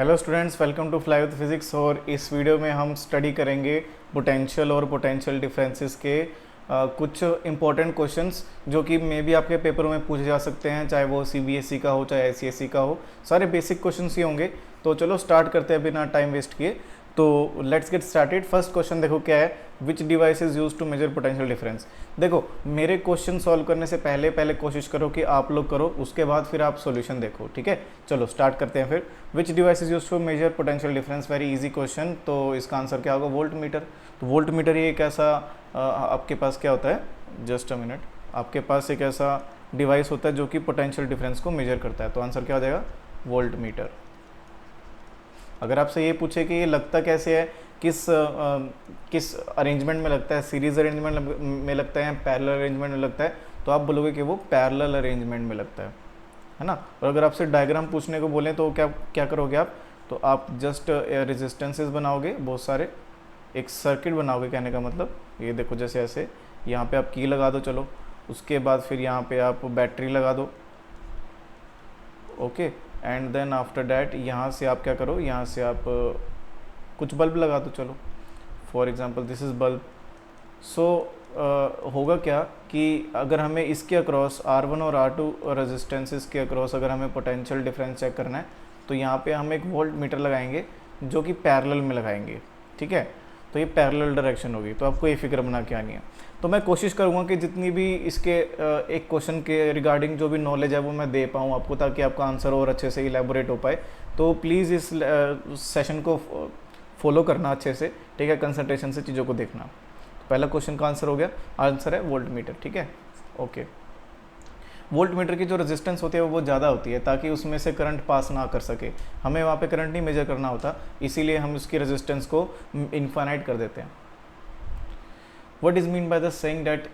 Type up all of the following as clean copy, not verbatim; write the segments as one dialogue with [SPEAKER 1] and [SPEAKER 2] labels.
[SPEAKER 1] Hello students, welcome to fly with physics. और इस video में हम स्टडी करेंगे पोटेंशियल और पोटेंशियल डिफरेंसेस के कुछ इंपॉर्टेंट क्वेश्चंस जो कि मे बी आपके पेपरों में पूछे जा सकते हैं, चाहे वो सीबीएसई का हो चाहे आईसीएसई का हो। सारे बेसिक क्वेश्चंस ही होंगे। तो चलो स्टार्ट करते हैं बिना टाइम वेस्ट किए। तो let's get started. First question देखो क्या है, which device is use to measure potential difference. देखो मेरे क्वेश्चन सॉल्व करने से पहले कोशिश करो कि आप लोग करो, उसके बाद फिर आप सॉल्यूशन देखो, ठीक है। चलो स्टार्ट करते हैं फिर। Which device is use to measure potential difference, very easy question. तो इसका आंसर क्या होगा, वोल्ट मीटर। तो वोल्ट मीटर ही एक ऐसा आपके पास क्या होता है, जस्ट अ मिनट, आपके पास एक ऐसा डिवाइस होता है जो कि पोटेंशियल डिफरेंस को मेजर करता है। तो आंसर क्या हो जाएगा, वोल्ट मीटर। अगर आपसे ये पूछे कि ये लगता कैसे है, किस अरेंजमेंट में लगता है, सीरीज अरेंजमेंट में लगता है या पैरेलल अरेंजमेंट में लगता है, तो आप बोलोगे कि वो पैरेलल अरेंजमेंट में लगता है ना। और अगर आपसे डायग्राम पूछने को बोलें तो क्या क्या करोगे आप, तो आप जस्ट रेजिस्टेंसेस बनाओगे, बहुत सारे एक सर्किट बनाओगे। कहने का मतलब ये देखो, जैसे ऐसे यहाँ पे आप की लगा दो, चलो उसके बाद फिर यहाँ पे आप बैटरी लगा दो, okay. And then after that यहाँ से आप क्या करो, यहाँ से आप कुछ बल्ब लगा दो, चलो for example this is bulb. So होगा क्या कि अगर हमें इसके अक्रॉस R1 और R2 रेजिस्टेंसेस के अक्रॉस अगर हमें पोटेंशियल डिफरेंस चेक करना है, तो यहाँ पे हम एक वोल्ट मीटर लगाएंगे जो कि पैरेलल में लगाएंगे, ठीक है। तो ये पैरेलल डायरेक्शन होगी, तो आपको ये फिगर बना के आनी है। तो मैं कोशिश करूँगा कि जितनी भी इसके एक क्वेश्चन के रिगार्डिंग जो भी नॉलेज है वो मैं दे पाऊँ आपको, ताकि आपका आंसर और अच्छे से इलेबोरेट हो पाए। तो प्लीज़ इस सेशन को फॉलो करना अच्छे से, ठीक है, कंसंट्रेशन से चीज़ों को देखना। तो पहला क्वेश्चन का आंसर हो गया, आंसर है वोल्ट मीटर, ठीक है, ओके। वोल्ट मीटर की जो रेजिस्टेंस होती है वो ज़्यादा होती है, ताकि उसमें से करंट पास ना कर सके। हमें वहाँ पे करंट नहीं मेजर करना होता, इसीलिए हम उसकी रेजिस्टेंस को इनफाइनाइट कर देते हैं। What is mean by the saying that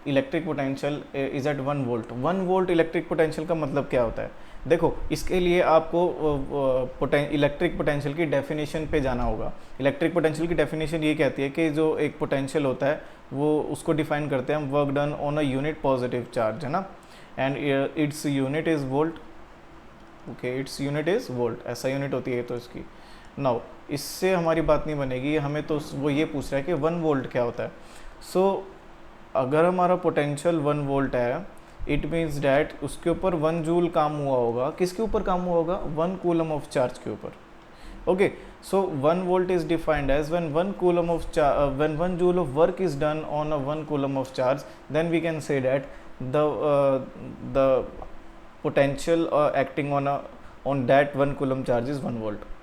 [SPEAKER 1] electric potential is at 1 volt. 1 volt electric potential का मतलब क्या होता है, देखो इसके लिए आपको इलेक्ट्रिक पोटेंशियल की डेफिनेशन पे जाना होगा। इलेक्ट्रिक पोटेंशियल की डेफिनेशन ये कहती है कि जो एक पोटेंशियल होता है वो उसको डिफाइन करते हैं हम, work done on a unit positive charge, है ना, and its unit is volt, okay, its unit is volt, ऐसा यूनिट होती है तो इसकी। नाउ इससे हमारी बात नहीं बनेगी, हमें तो वो ये पूछ रहा है कि 1 वोल्ट क्या होता है। सो अगर हमारा पोटेंशियल 1 वोल्ट है, इट मीन्स डैट उसके ऊपर 1 जूल काम हुआ होगा। किसके ऊपर काम हुआ होगा, 1 कूलम ऑफ चार्ज के ऊपर, okay. So 1 volt is defined as when 1 joule of work is done on a 1 coulomb of charge, then we can say that the potential acting on that 1 coulomb charge is 1 volt.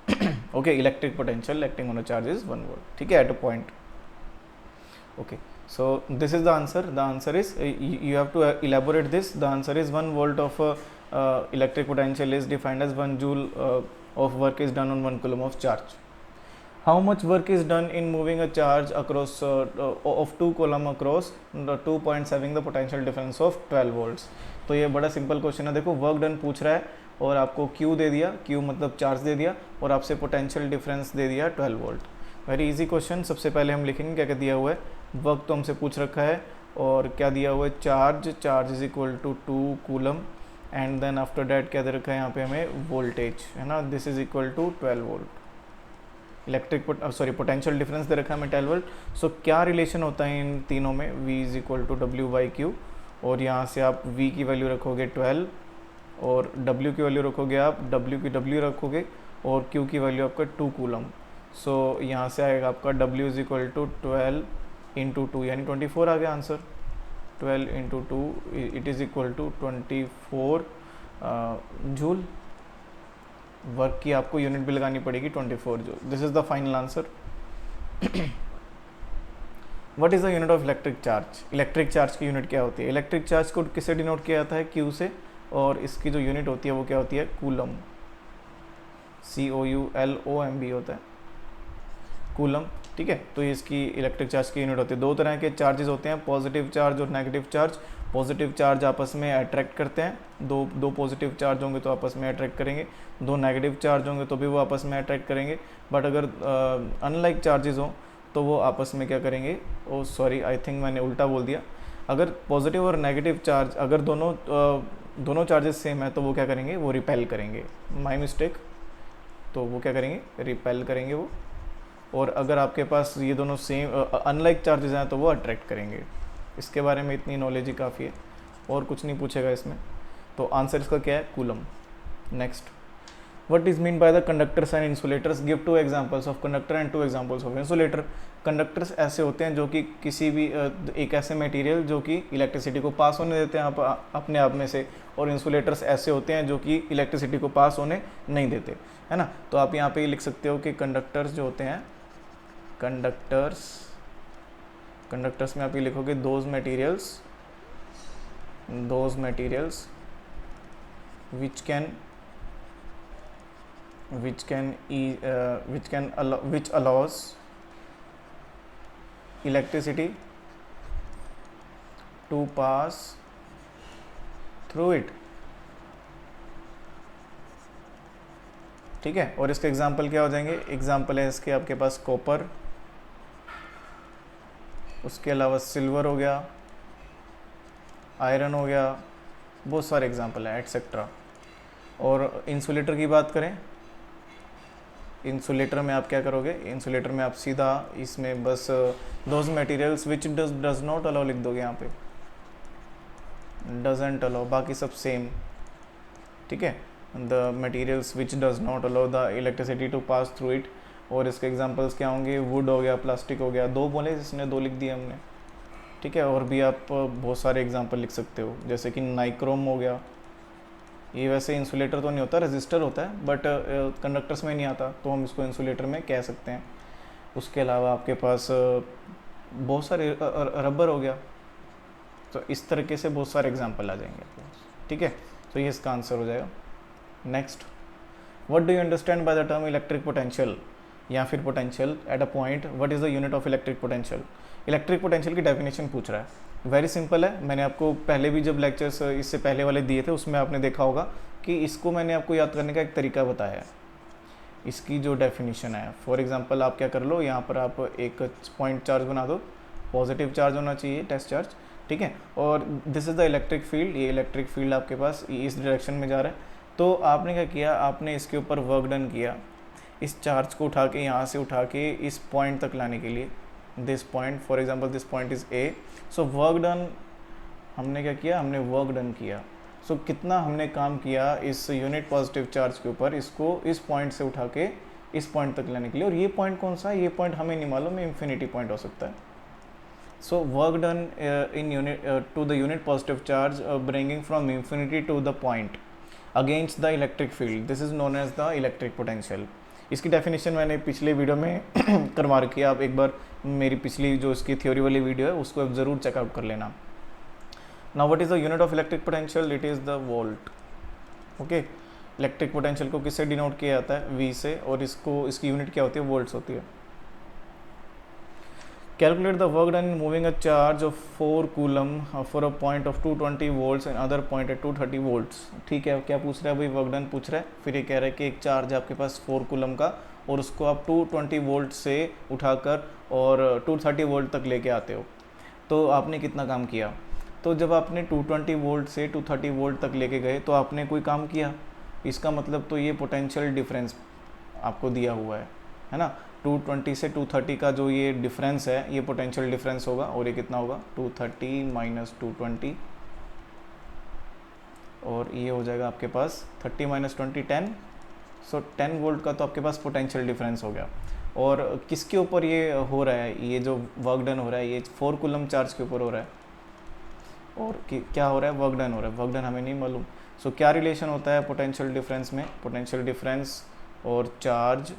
[SPEAKER 1] Okay, electric potential acting on a charge is 1 volt, ठीक है, at a point, okay. So this is the answer. The answer is you have to elaborate this. The answer is 1 volt of electric potential is defined as 1 joule of work is done on 1 coulomb of charge. How much work is done in moving a charge across of 2 coulomb across the 2 points having the potential difference of 12 volts. तो ये बड़ा simple question है। देखो work done पूछ रहा है और आपको Q दे दिया, Q मतलब चार्ज दे दिया, और आपसे पोटेंशियल डिफरेंस दे दिया 12 वोल्ट। Very easy question. सबसे पहले हम लिखेंगे क्या क्या दिया हुआ है, वर्क तो हमसे पूछ रखा है, और क्या दिया हुआ है, charge is equal to 2 coulomb, and then after that क्या दे रखा है यहाँ पे हमें, वोल्टेज, है ना, this is equal to 12 volt. Electric potential difference दे रखा है हमें 12 वोल्ट। सो क्या रिलेशन होता है इन तीनों में, V is equal to W/Q, और यहाँ से आप V की वैल्यू रखोगे 12, और W की वैल्यू रखोगे आप, W की W रखोगे, और Q की वैल्यू आपका 2 कूलम। सो यहाँ से आएगा आपका W is equal to 12 into 2, यानी 24 आ गया answer. 12 into 2 it is equal to 24 joule. Work की आपको यूनिट भी लगानी पड़ेगी 24 joule. This is the final answer. What is the unit of electric charge. Electric charge की यूनिट क्या होती है, इलेक्ट्रिक चार्ज को किससे डिनोट किया जाता है, Q से, और इसकी जो यूनिट होती है वो क्या होती है, कूलम, COULOMB होता है, कूलम, ठीक है। तो इसकी इलेक्ट्रिक चार्ज की यूनिट होती है। 2 तरह के चार्जेस होते हैं, पॉजिटिव चार्ज और नेगेटिव चार्ज। पॉजिटिव चार्ज आपस में अट्रैक्ट करते हैं, दो पॉजिटिव चार्ज होंगे तो आपस में अट्रैक्ट करेंगे, 2 नेगेटिव चार्ज होंगे तो भी वो आपस में अट्रैक्ट करेंगे। बट अगर अनलाइक चार्जेस हों तो वो आपस में क्या करेंगे, ओ सॉरी आई थिंक मैंने उल्टा बोल दिया। अगर पॉजिटिव और नेगेटिव चार्ज अगर दोनों चार्जेस सेम है तो वो क्या करेंगे, वो रिपेल करेंगे, माय मिस्टेक। तो वो क्या करेंगे, रिपेल करेंगे वो। और अगर आपके पास ये दोनों सेम अनलाइक चार्जेस हैं तो वो अट्रैक्ट करेंगे। इसके बारे में इतनी नॉलेज ही काफ़ी है, और कुछ नहीं पूछेगा इसमें। तो आंसर इसका क्या है, coulomb. Next, what is mean by the conductors and insulators, give 2 examples of conductor and 2 examples of insulator. Conductors ऐसे होते हैं जो कि किसी भी एक ऐसे मटेरियल जो कि इलेक्ट्रिसिटी को पास होने देते हैं अपने आप में से, और इंसुलेटर्स ऐसे होते हैं जो कि इलेक्ट्रिसिटी को पास होने नहीं देते, है ना। तो आप यहाँ पे ये लिख सकते हो कि कंडक्टर्स जो होते हैं, कंडक्टर्स में आप ये लिखोगे those materials which allows electricity to pass through it, ठीक है। और इसके एग्जाम्पल क्या हो जाएंगे, एग्जाम्पल है इसके आपके पास कॉपर, उसके अलावा सिल्वर हो गया, आयरन हो गया, बहुत सारे एग्जाम्पल हैं एटसेट्रा। और इंसुलेटर की बात करें, इंसुलेटर में आप क्या करोगे, इंसुलेटर में आप सीधा इसमें बस those materials which does not allow लिख दोगे, यहाँ पे डजेंट अलाउ, बाकी सब सेम, ठीक है। The materials which does not allow the electricity to pass through it. और इसके एग्जांपल्स क्या होंगे, वुड हो गया, प्लास्टिक हो गया, 2 बोले जिसने 2 लिख दिए हमने, ठीक है। और भी आप बहुत सारे एग्जांपल लिख सकते हो, जैसे कि नाइक्रोम हो गया, ये वैसे इंसुलेटर तो नहीं होता, रेजिस्टर होता है, बट कंडक्टर्स में नहीं आता, तो हम इसको इंसुलेटर में कह सकते हैं। उसके अलावा आपके पास बहुत सारे रबर हो गया, तो इस तरीके से बहुत सारे एग्जांपल आ जाएंगे आपके पास, ठीक है। तो ये इसका आंसर हो जाएगा। Next, what do you understand by the term electric potential, या फिर potential at a point, what is the unit of electric potential. Electric potential की डेफिनेशन पूछ रहा है, वेरी सिंपल है। मैंने आपको पहले भी जब लेक्चर्स इससे पहले वाले दिए थे उसमें आपने देखा होगा कि इसको मैंने आपको याद करने का एक तरीका बताया है। इसकी जो डेफिनेशन है, फॉर एग्जांपल आप क्या कर लो, यहाँ पर आप एक पॉइंट चार्ज बना दो, पॉजिटिव चार्ज होना चाहिए, टेस्ट चार्ज, ठीक है। और this is the electric field, ये इलेक्ट्रिक फील्ड आपके पास इस डायरेक्शन में जा रहा है। तो आपने क्या किया, आपने इसके ऊपर वर्क डन किया, इस चार्ज को उठा के यहाँ से उठा के इस पॉइंट तक लाने के लिए, this point, for example this point is a. So work done, हमने क्या किया, हमने वर्क डन किया। सो कितना हमने काम किया इस यूनिट पॉजिटिव चार्ज के ऊपर, इसको इस पॉइंट से उठा के इस पॉइंट तक लाने के लिए। और ये पॉइंट कौन सा है, ये पॉइंट हमें नहीं मालूम, इन्फिनिटी पॉइंट हो सकता है। So work done in unit to the unit positive charge bringing from infinity to the point against the electric field, this is known as the electric potential. इसकी डेफिनेशन मैंने पिछले video में करवा रखी है, आप एक बार मेरी पिछली जो इसकी थ्योरी वाली वीडियो है उसको आप ज़रूर चेकआउट कर लेना। Now what is the unit of electric potential, it is the volt, okay. Electric potential को किससे डिनोट किया जाता है, वी से, और इसकी यूनिट क्या होती है, वोल्ट्स होती है। Calculate the work done in moving a charge of 4 coulomb for a point of 220 volts and other point at 230 volts, ठीक है। क्या पूछ रहा है भाई, वर्क डन पूछ रहा है। फिर ये कह रहा है कि एक चार्ज है आपके पास 4 कूलम का, और उसको आप 220 वोल्ट से उठाकर और 230 वोल्ट तक लेके आते हो, तो आपने कितना काम किया। तो जब आपने 220 वोल्ट से 230 वोल्ट तक लेके गए तो आपने कोई काम किया, इसका मतलब तो ये पोटेंशियल डिफरेंस आपको दिया हुआ है ना। 220 से 230 का जो ये डिफरेंस है, ये पोटेंशियल डिफरेंस होगा, और ये कितना होगा, 230 माइनस 220, और ये हो जाएगा आपके पास 30 माइनस 20 10। सो 10 वोल्ट का तो आपके पास पोटेंशियल डिफरेंस हो गया। और किसके ऊपर ये हो रहा है, ये जो वर्क डन हो रहा है, ये 4 कूलम चार्ज के ऊपर हो रहा है। और क्या हो रहा है, वर्क डन हो रहा है, वर्क डन हमें नहीं मालूम। सो क्या रिलेशन होता है पोटेंशियल डिफरेंस में, पोटेंशियल डिफरेंस और चार्ज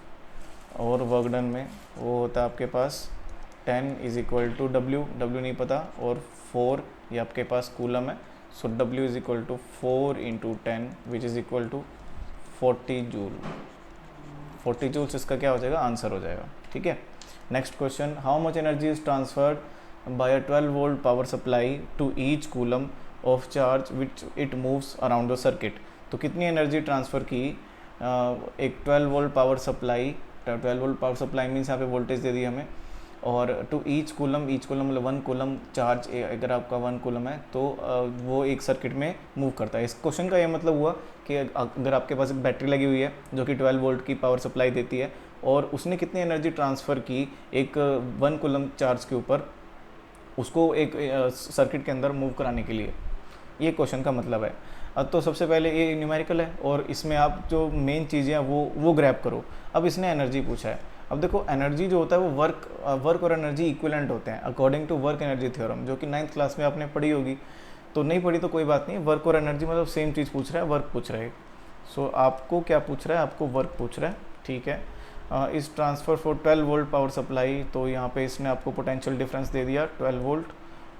[SPEAKER 1] और वर्क डन में, वो होता है आपके पास 10 इज इक्वल टू W नहीं पता, और 4 ये आपके पास कूलम है। So W is equal to 4 into 10 which is equal to 40 joule. 40 joules इसका क्या हो जाएगा, आंसर हो जाएगा, ठीक है। Next question, how much energy is transferred by a 12 volt power supply to each coulomb of charge which it moves around the circuit. तो कितनी एनर्जी ट्रांसफ़र की एक 12 volt power supply, 12 volt power supply means यहाँ पे voltage दे दी हमें, और to each coulomb मतलब 1 coulomb charge, अगर आपका 1 कूलम है तो वो एक सर्किट में मूव करता है। इस क्वेश्चन का ये मतलब हुआ कि अगर आपके पास एक बैटरी लगी हुई है जो कि 12 वोल्ट की पावर सप्लाई देती है और उसने कितनी एनर्जी ट्रांसफ़र की एक 1 कूलम चार्ज के ऊपर उसको एक सर्किट के अंदर मूव कराने के लिए, ये क्वेश्चन का मतलब है। तो सबसे पहले ये न्यूमेरिकल है और इसमें आप जो मेन चीज़ें हैं वो ग्रैब करो। अब इसने एनर्जी पूछा है। अब देखो एनर्जी जो होता है वो वर्क और एनर्जी इक्विवेलेंट होते हैं according to work energy theorem, जो कि 9th क्लास में आपने पढ़ी होगी। तो नहीं पढ़ी तो कोई बात नहीं, वर्क और एनर्जी मतलब सेम चीज़ पूछ रहा है, वर्क पूछ रहा है। सो आपको क्या पूछ रहा है, आपको वर्क पूछ रहा है, ठीक है। इस transfer for 12 volt power supply, तो यहाँ पे इसने आपको पोटेंशियल डिफरेंस दे दिया 12 वोल्ट,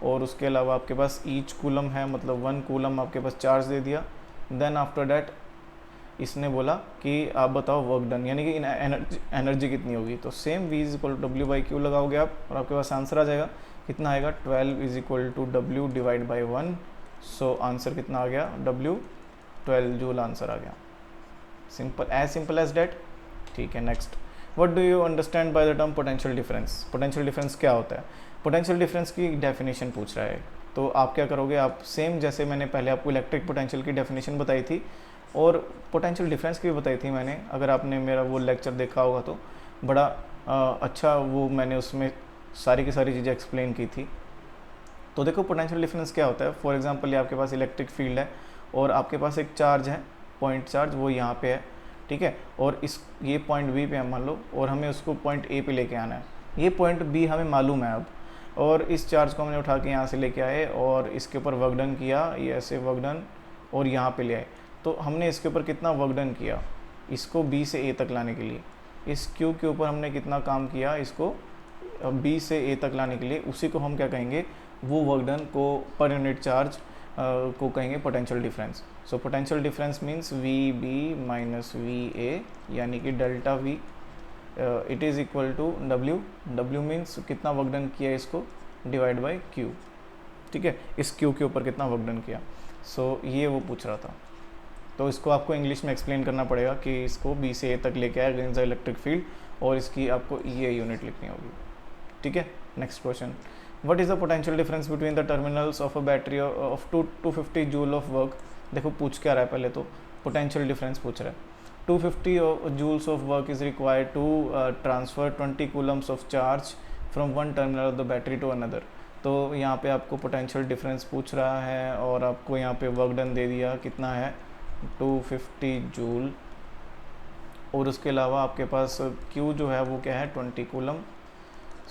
[SPEAKER 1] और उसके अलावा आपके पास ईच कूलम है मतलब 1 कूलम आपके पास चार्ज दे दिया। देन आफ्टर डैट इसने बोला कि आप बताओ वर्क डन, यानी कि एनर्जी कितनी होगी। तो same V is equal to W by Q लगाओगे आप और आपके पास आंसर आ जाएगा। कितना आएगा, 12 is equal to W divide by 1। So answer कितना आ गया, W 12 जूल आंसर आ गया। सिंपल एज डैट, ठीक है। Next, what do you understand by the term potential difference. Potential difference क्या होता है, पोटेंशियल डिफरेंस की डेफिनेशन पूछ रहा है। तो आप क्या करोगे, आप सेम जैसे मैंने पहले आपको इलेक्ट्रिक पोटेंशियल की डेफिनेशन बताई थी और पोटेंशियल डिफरेंस की भी बताई थी मैंने, अगर आपने मेरा वो लेक्चर देखा होगा तो बड़ा अच्छा वो मैंने उसमें सारी की सारी चीज़ें एक्सप्लेन की थी। तो देखो पोटेंशियल डिफरेंस क्या होता है। फॉर एग्जांपल ये आपके पास इलेक्ट्रिक फील्ड है और आपके पास एक चार्ज है, पॉइंट चार्ज, वो यहाँ पे है, ठीक है। और ये पॉइंट बी पे है मान लो, और हमें उसको पॉइंट ए पे लेके आना है। ये पॉइंट बी हमें मालूम है अब, और इस चार्ज को हमने उठा के यहाँ से लेके आए और इसके ऊपर वर्क डन किया, ये ऐसे वर्क डन, और यहाँ पे ले आए। तो हमने इसके ऊपर कितना वर्क डन किया, इसको बी से ए तक लाने के लिए। इस क्यू के ऊपर हमने कितना काम किया, इसको बी से ए तक लाने के लिए। उसी को हम क्या कहेंगे, वो वर्क डन को पर यूनिट चार्ज को कहेंगे potential difference. So potential difference means V B minus V A, यानी कि delta V it is equal to W means कितना वर्क डन किया इसको डिवाइड बाई क्यू, ठीक है। इस क्यू के ऊपर कितना वर्क डन किया। सो ये वो पूछ रहा था। तो इसको आपको इंग्लिश में एक्सप्लेन करना पड़ेगा कि इसको बी से ए तक लेके आया अगेंस्ट द इलेक्ट्रिक फील्ड, और इसकी आपको ये यूनिट लिखनी होगी, ठीक है। Next question, what is the potential difference between the terminals of a battery of 250 joule of work. देखो पूछ क्या रहा है, पहले तो पोटेंशियल डिफरेंस पूछ रहा है। 250 joules of work is required to transfer 20 coulombs of charge from one terminal of the battery to another। तो यहाँ पे आपको पोटेंशियल डिफरेंस पूछ रहा है और आपको यहाँ पे वर्क डन दे दिया कितना है 250 जूल, और उसके अलावा आपके पास Q जो है वो क्या है 20 कूलम।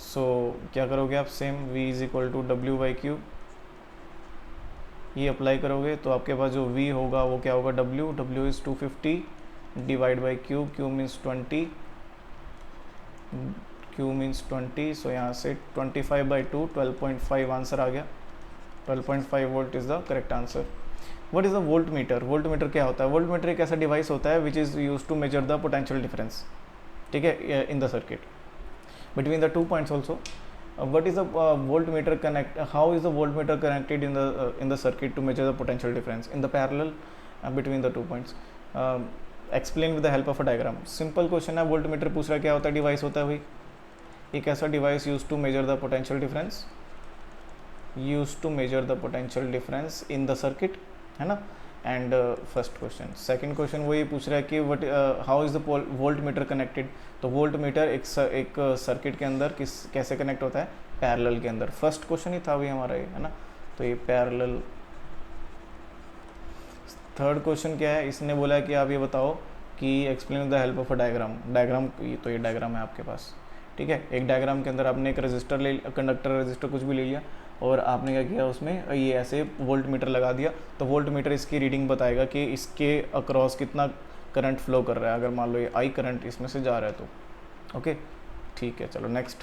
[SPEAKER 1] सो क्या करोगे आप, same V is equal to W by Q, ये अप्लाई करोगे तो आपके पास जो V होगा वो क्या होगा, W is 250 divide by Q, Q means 20, Q means 20। सो यहाँ से 25/2 12.5 आंसर आ गया। 12.5 volt is the correct answer. What is the volt metre. Volt meter क्या होता है, वोल्ट मीटर एक ऐसा डिवाइस होता है which is use to measure the potential difference, ठीक है, in the circuit between the 2 points also. what is the voltmeter connect how is the voltmeter connected in the circuit to measure the potential difference in the parallel between the 2 points। explain with the help of a diagram। simple question है, voltmeter पूछ रहा है क्या होता है, device होता है भाई, एक ऐसा device use to measure the potential difference, use to measure the potential difference in the circuit, है ना। And first question, second question वो ये पूछ रहा है कि what how is the volt meter connected. तो वोल्ट मीटर एक सर्किट के अंदर कैसे कनेक्ट होता है, पैरेलल के अंदर। फर्स्ट क्वेश्चन ही था भाई हमारा ये, है ना। तो ये पैरेलल। थर्ड क्वेश्चन क्या है, इसने बोला है कि आप ये बताओ कि explain with the help of a diagram. Diagram, तो ये डायग्राम है आपके पास, ठीक है। एक डायग्राम के अंदर आपने एक रजिस्टर ले, कंडक्टर रजिस्टर कुछ भी ले लिया और आपने क्या किया, उसमें ये ऐसे वोल्ट मीटर लगा दिया। तो वोल्ट मीटर इसकी रीडिंग बताएगा कि इसके अक्रॉस कितना करंट फ्लो कर रहा है। अगर मान लो ये आई करंट इसमें से जा रहा है तो ओके, ठीक है। चलो next,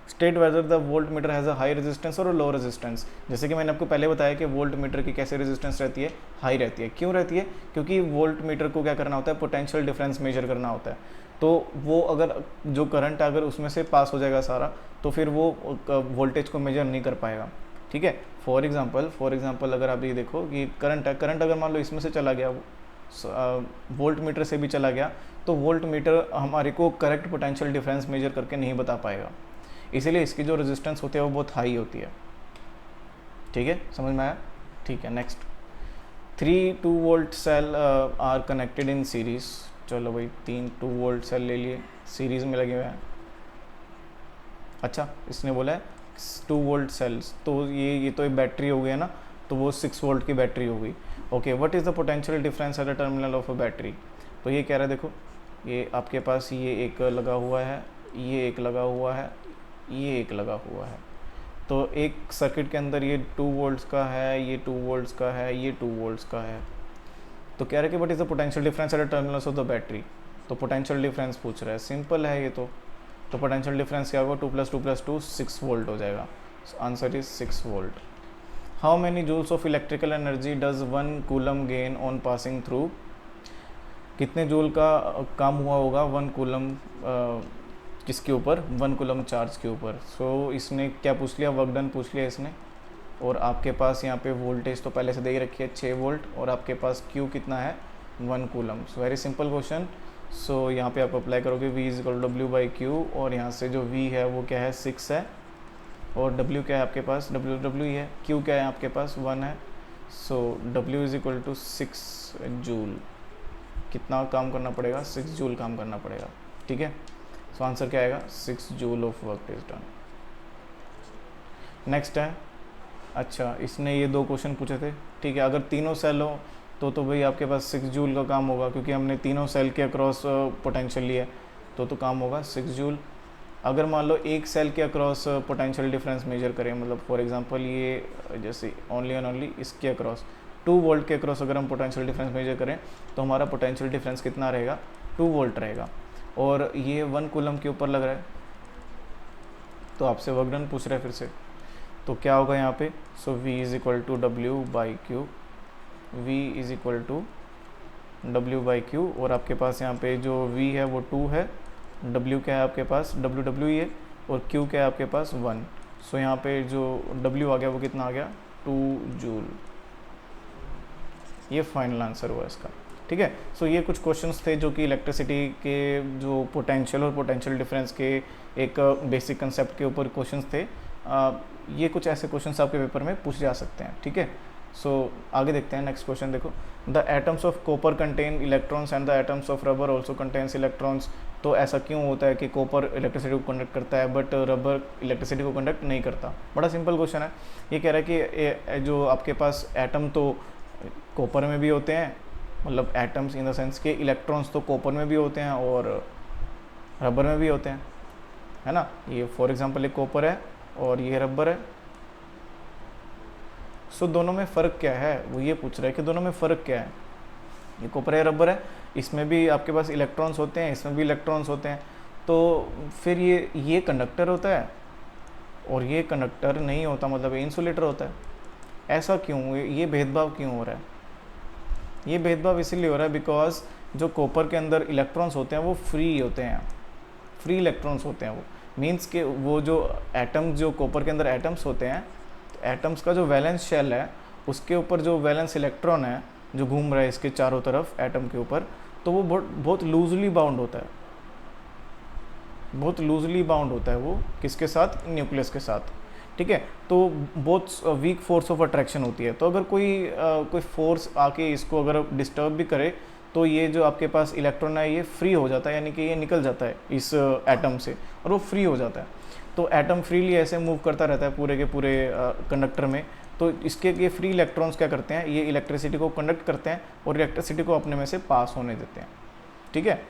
[SPEAKER 1] state whether the volt metre has a high resistance और लो रेजिस्टेंस। जैसे कि मैंने आपको पहले बताया कि वोल्ट मीटर की कैसे रेजिस्टेंस रहती है, हाई रहती है। क्यों रहती है, क्योंकि वोल्ट मीटर को क्या करना होता है, पोटेंशियल डिफरेंस मेजर करना होता है। तो वो अगर जो करंट अगर उसमें से पास हो जाएगा सारा, तो फिर वो वोल्टेज को मेजर नहीं कर पाएगा, ठीक है। फॉर एग्जांपल अगर आप ये देखो कि करंट है, करंट अगर मान लो इसमें से चला गया, वोल्ट मीटर से भी चला गया, तो वोल्ट मीटर हमारे को करेक्ट पोटेंशियल डिफरेंस मेजर करके नहीं बता पाएगा। इसीलिए इसकी जो रेजिस्टेंस होती है वो बहुत हाई होती है। ठीक है, समझ में आया? ठीक है, next 3 2 volt cell are connected in series. चलो भाई 3 2 वोल्ट सेल ले लिए, सीरीज में लगे हुए हैं। अच्छा, इसने बोला है 2 वोल्ट सेल्स, तो ये तो एक बैटरी हो गई है ना, तो वो 6 वोल्ट की बैटरी हो गई। Okay, what is the potential difference at the terminal of a battery. तो ये कह रहा है, देखो ये आपके पास ये एक लगा हुआ है, ये एक लगा हुआ है, ये एक लगा हुआ है। तो एक सर्किट के अंदर ये 2 वोल्ट्स का है, ये 2 वोल्ट्स का है, ये 2 वोल्ट्स का है। तो कह रहा है कि what is the potential difference at the terminals of the battery. तो पोटेंशियल डिफरेंस पूछ रहा है, सिंपल है ये तो पोटेंशियल डिफरेंस क्या होगा, 2 + 2 + 2 6 वोल्ट हो जाएगा। Answer is 6 volt. How many joules of electrical energy does 1 coulomb gain on passing through. कितने जूल का काम हुआ होगा 1 कूलम किसके ऊपर, 1 कूलम चार्ज के ऊपर। सो इसने क्या पूछ लिया, वर्क डन पूछ लिया इसने। और आपके पास यहाँ पे वोल्टेज तो पहले से दे ही रखी है 6 वोल्ट, और आपके पास क्यू कितना है 1 coulomb. So very simple question. So यहाँ पे आप अप्लाई करोगे V = W/Q, और यहाँ से जो V है वो क्या है 6 है, और W क्या है आपके पास, W ही है, Q क्या है आपके पास 1 है। So W = 6 joule. कितना काम करना पड़ेगा, 6 जूल काम करना पड़ेगा। ठीक है, सो आंसर क्या आएगा, 6 joule of work is done. Next है, अच्छा इसने ये 2 क्वेश्चन पूछे थे। ठीक है, अगर तीनों सेल हो तो भाई आपके पास 6 जूल का काम होगा, क्योंकि हमने तीनों सेल के अक्रॉस पोटेंशियल लिया तो काम होगा 6 जूल। अगर मान लो एक सेल के अक्रॉस पोटेंशियल डिफरेंस मेजर करें, मतलब फॉर एग्जांपल ये जैसे ओनली एंड ओनली इसके अक्रॉस 2 वोल्ट के अक्रॉस अगर हम पोटेंशियल डिफरेंस मेजर करें तो हमारा पोटेंशियल डिफरेंस कितना रहेगा, 2 वोल्ट रहेगा, और ये 1 कूलम के ऊपर लग रहा है। तो आपसे वर्क डन पूछ रहा है फिर से, तो क्या होगा यहाँ पे। सो V = W/Q, V = W/Q, और आपके पास यहाँ पे जो V है वो 2 है, W क्या है आपके पास, W ही है, और Q क्या है आपके पास 1। सो यहाँ पे जो W आ गया वो कितना आ गया, 2 जूल। ये फाइनल आंसर हुआ इसका। ठीक है, सो ये कुछ क्वेश्चंस थे जो कि इलेक्ट्रिसिटी के जो पोटेंशियल और पोटेंशियल डिफरेंस के एक बेसिक कंसेप्ट के ऊपर क्वेश्चंस थे। ये कुछ ऐसे क्वेश्चंस आपके पेपर में पूछे जा सकते हैं। ठीक है, सो आगे देखते हैं नेक्स्ट क्वेश्चन। देखो, the atoms of copper contain electrons and the atoms of rubber also contains electrons. तो ऐसा क्यों होता है कि कॉपर इलेक्ट्रिसिटी को कंडक्ट करता है बट रबर इलेक्ट्रिसिटी को कंडक्ट नहीं करता। बड़ा सिंपल क्वेश्चन है। ये कह रहा है कि जो आपके पास एटम तो कॉपर में भी होते हैं, मतलब एटम्स इन द सेंस के इलेक्ट्रॉन्स तो कॉपर में भी होते हैं और रबर में भी होते हैं, है ना। ये फॉर एग्जांपल एक कॉपर है और ये रबर है। सो दोनों में फ़र्क क्या है, वो ये पूछ रहा है कि दोनों में फ़र्क क्या है। ये कॉपर है, रबर है, इसमें भी आपके पास इलेक्ट्रॉन्स होते हैं, इसमें भी इलेक्ट्रॉन्स होते हैं, तो फिर ये कंडक्टर होता है और ये कंडक्टर नहीं होता, मतलब इंसुलेटर होता है। ऐसा क्यों, ये भेदभाव क्यों हो रहा है। ये भेदभाव इसीलिए हो रहा है बिकॉज जो कॉपर के अंदर इलेक्ट्रॉन्स होते हैं वो फ्री होते हैं, फ्री इलेक्ट्रॉन्स होते हैं। वो मीन्स के वो जो एटम्स, जो कॉपर के अंदर एटम्स होते हैं, तो एटम्स का जो वैलेंस शेल है उसके ऊपर जो वैलेंस इलेक्ट्रॉन है जो घूम रहा है इसके चारों तरफ एटम के ऊपर, तो वो बहुत लूजली बाउंड होता है, बहुत लूजली बाउंड होता है वो किसके साथ, न्यूक्लियस के साथ। ठीक है, तो बहुत वीक फोर्स ऑफ अट्रैक्शन होती है। तो अगर कोई फोर्स आके इसको अगर डिस्टर्ब भी करे तो ये जो आपके पास इलेक्ट्रॉन है ये फ्री हो जाता है, यानी कि ये निकल जाता है इस एटम से और वो फ्री हो जाता है। तो एटम फ्रीली ऐसे मूव करता रहता है पूरे के पूरे कंडक्टर में। तो इसके ये फ्री इलेक्ट्रॉन्स क्या करते हैं, ये इलेक्ट्रिसिटी को कंडक्ट करते हैं और इलेक्ट्रिसिटी को अपने में से पास होने देते हैं। ठीक है,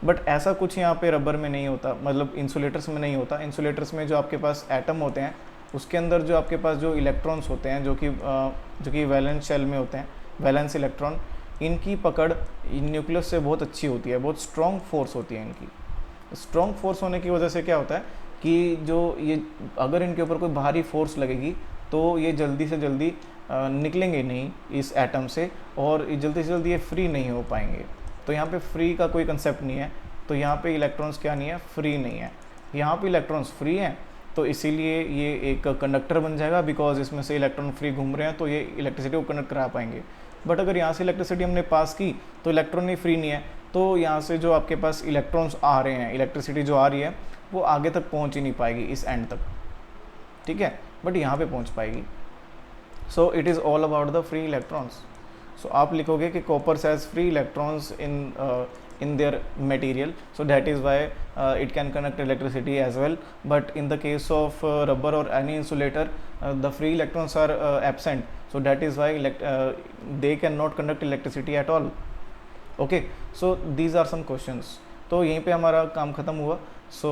[SPEAKER 1] बट ऐसा कुछ यहाँ पे रबर में नहीं होता, मतलब इंसुलेटर्स में नहीं होता। इंसुलेटर्स में जो आपके पास एटम होते हैं उसके अंदर जो आपके पास जो इलेक्ट्रॉन्स होते हैं जो कि वैलेंस शेल में होते हैं, वैलेंस इलेक्ट्रॉन, इनकी पकड़ न्यूक्लियस से बहुत अच्छी होती है, बहुत स्ट्रॉन्ग फोर्स होती है इनकी। स्ट्रॉन्ग फोर्स होने की वजह से क्या होता है कि जो ये अगर इनके ऊपर कोई बाहरी फोर्स लगेगी तो ये जल्दी से जल्दी निकलेंगे नहीं इस एटम से, और जल्दी से जल्दी ये फ्री नहीं हो पाएंगे। तो यहाँ पे फ्री का कोई कंसेप्ट नहीं है, तो यहाँ पे इलेक्ट्रॉन्स क्या नहीं है, फ्री नहीं है। यहाँ पे इलेक्ट्रॉन्स फ्री हैं, तो इसीलिए ये एक कंडक्टर बन जाएगा, बिकॉज इसमें से इलेक्ट्रॉन फ्री घूम रहे हैं तो ये इलेक्ट्रिसिटी को कंडक्ट करा पाएंगे। बट अगर यहाँ से इलेक्ट्रिसिटी हमने पास की तो इलेक्ट्रॉन ही फ्री नहीं है, तो यहाँ से जो आपके पास इलेक्ट्रॉन्स आ रहे हैं, इलेक्ट्रिसिटी जो आ रही है वो आगे तक पहुंच ही नहीं पाएगी इस एंड तक, ठीक है, बट यहाँ पे पहुंच पाएगी। So it is all about the free electrons. So आप लिखोगे कि copper has free electrons in their material, so that is why it can conduct electricity as well, but in the case of rubber or any insulator, the free electrons are absent, so that is why they cannot conduct electricity at all. Okay, so these are some questions. तो यहीं पे हमारा काम ख़त्म हुआ। So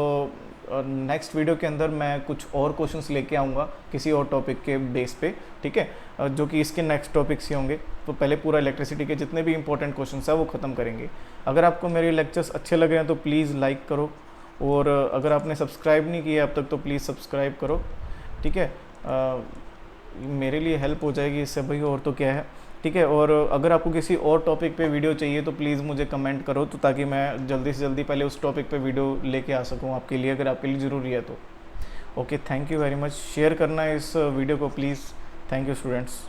[SPEAKER 1] next video के अंदर मैं कुछ और क्वेश्चंस लेके आऊँगा किसी और टॉपिक के बेस पे, ठीक है, जो कि इसके नेक्स्ट टॉपिक्स ही होंगे। तो पहले पूरा इलेक्ट्रिसिटी के जितने भी इंपॉर्टेंट क्वेश्चंस है वो ख़त्म करेंगे। अगर आपको मेरे लेक्चर्स अच्छे लग रहे हैं तो प्लीज़ लाइक करो, और अगर आपने सब्सक्राइब नहीं किया अब तक तो प्लीज़ सब्सक्राइब करो, ठीक है, मेरे लिए हेल्प हो जाएगी इससे भाई, और तो क्या है, ठीक है। और अगर आपको किसी और टॉपिक पे वीडियो चाहिए तो प्लीज़ मुझे कमेंट करो, तो ताकि मैं जल्दी से जल्दी पहले उस टॉपिक पे वीडियो लेके आ सकूं आपके लिए, अगर आपके लिए ज़रूरी है तो। Okay, thank you very much. Share करना है इस वीडियो को प्लीज़। Thank you students.